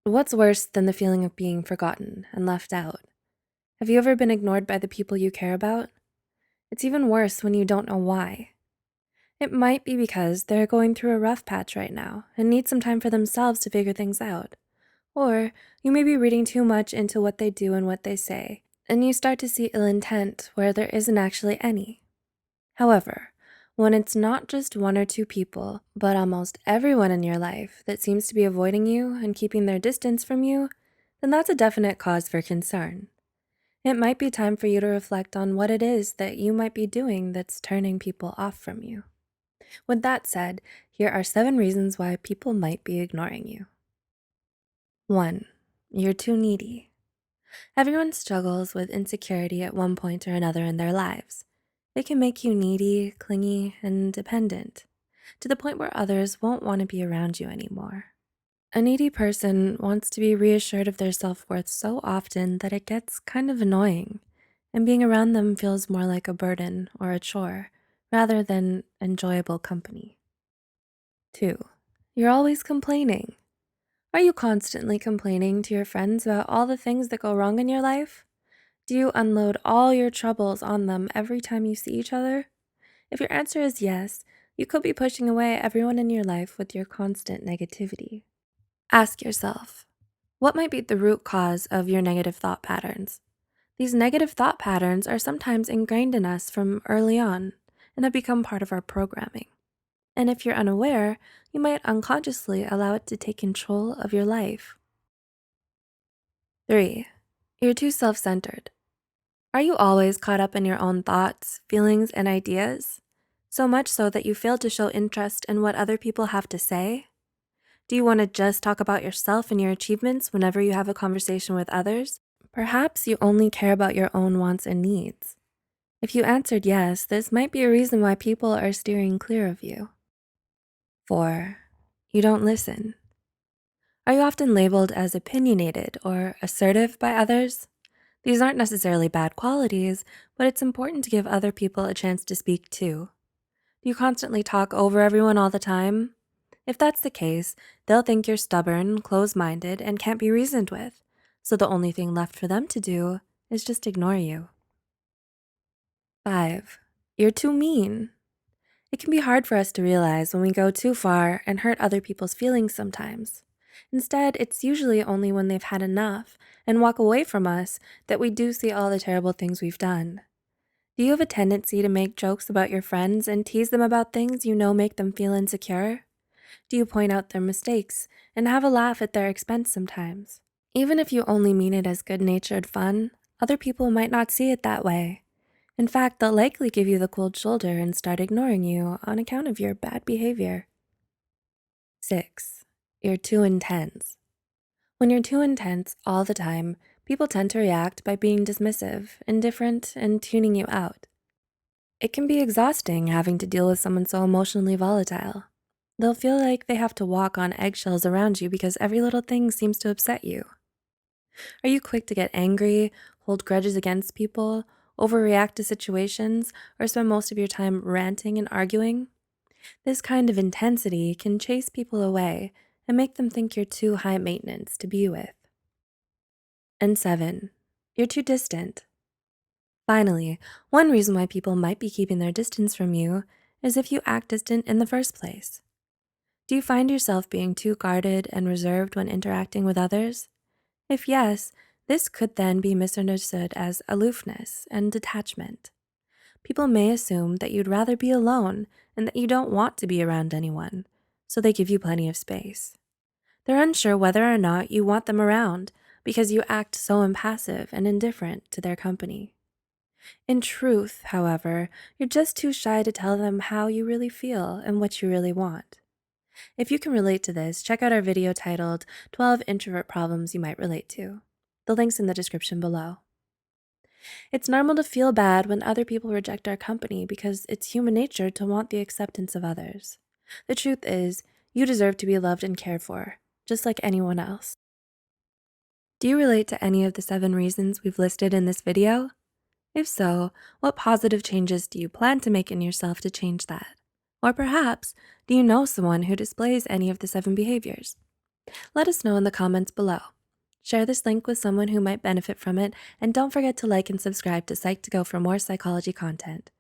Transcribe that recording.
What's worse than the feeling of being forgotten and left out? Have you ever been ignored by the people you care about? It's even worse when you don't know why. It might be because they're going through a rough patch right now and need some time for themselves to figure things out. Or you may be reading too much into what they do and what they say, and you start to see ill intent where there isn't actually any. However, when it's not just one or two people, but almost everyone in your life that seems to be avoiding you and keeping their distance from you, then that's a definite cause for concern. It might be time for you to reflect on what it is that you might be doing that's turning people off from you. With that said, here are 7 reasons why people might be ignoring you. 1. You're too needy. Everyone struggles with insecurity at one point or another in their lives. It can make you needy, clingy, and dependent, to the point where others won't want to be around you anymore. A needy person wants to be reassured of their self-worth so often that it gets kind of annoying, and being around them feels more like a burden or a chore rather than enjoyable company. 2. You're always complaining. Are you constantly complaining to your friends about all the things that go wrong in your life? Do you unload all your troubles on them every time you see each other? If your answer is yes, you could be pushing away everyone in your life with your constant negativity. Ask yourself, what might be the root cause of your negative thought patterns? These negative thought patterns are sometimes ingrained in us from early on and have become part of our programming. And if you're unaware, you might unconsciously allow it to take control of your life. 3. You're too self-centered. Are you always caught up in your own thoughts, feelings, and ideas? So much so that you fail to show interest in what other people have to say? Do you want to just talk about yourself and your achievements whenever you have a conversation with others? Perhaps you only care about your own wants and needs. If you answered yes, this might be a reason why people are steering clear of you. 4. You don't listen. Are you often labeled as opinionated or assertive by others? These aren't necessarily bad qualities, but it's important to give other people a chance to speak too. Do you constantly talk over everyone all the time? If that's the case, they'll think you're stubborn, close-minded, and can't be reasoned with, so the only thing left for them to do is just ignore you. 5. You're too mean. It can be hard for us to realize when we go too far and hurt other people's feelings sometimes. Instead, it's usually only when they've had enough and walk away from us that we do see all the terrible things we've done. Do you have a tendency to make jokes about your friends and tease them about things you know make them feel insecure? Do you point out their mistakes and have a laugh at their expense sometimes? Even if you only mean it as good-natured fun, other people might not see it that way. In fact, they'll likely give you the cold shoulder and start ignoring you on account of your bad behavior. 6. You're too intense. When you're too intense all the time, people tend to react by being dismissive, indifferent, and tuning you out. It can be exhausting having to deal with someone so emotionally volatile. They'll feel like they have to walk on eggshells around you because every little thing seems to upset you. Are you quick to get angry, hold grudges against people, overreact to situations, or spend most of your time ranting and arguing? This kind of intensity can chase people away and make them think you're too high maintenance to be with. And 7, you're too distant. Finally, one reason why people might be keeping their distance from you is if you act distant in the first place. Do you find yourself being too guarded and reserved when interacting with others? If yes, this could then be misunderstood as aloofness and detachment. People may assume that you'd rather be alone and that you don't want to be around anyone, so they give you plenty of space. They're unsure whether or not you want them around because you act so impassive and indifferent to their company. In truth, however, you're just too shy to tell them how you really feel and what you really want. If you can relate to this, check out our video titled 12 Introvert Problems You Might Relate to. The link's in the description below. It's normal to feel bad when other people reject our company because it's human nature to want the acceptance of others. The truth is, you deserve to be loved and cared for, just like anyone else. Do you relate to any of the 7 reasons we've listed in this video? If so, what positive changes do you plan to make in yourself to change that? Or perhaps, do you know someone who displays any of the 7 behaviors? Let us know in the comments below. Share this link with someone who might benefit from it, and don't forget to like and subscribe to Psych2Go for more psychology content.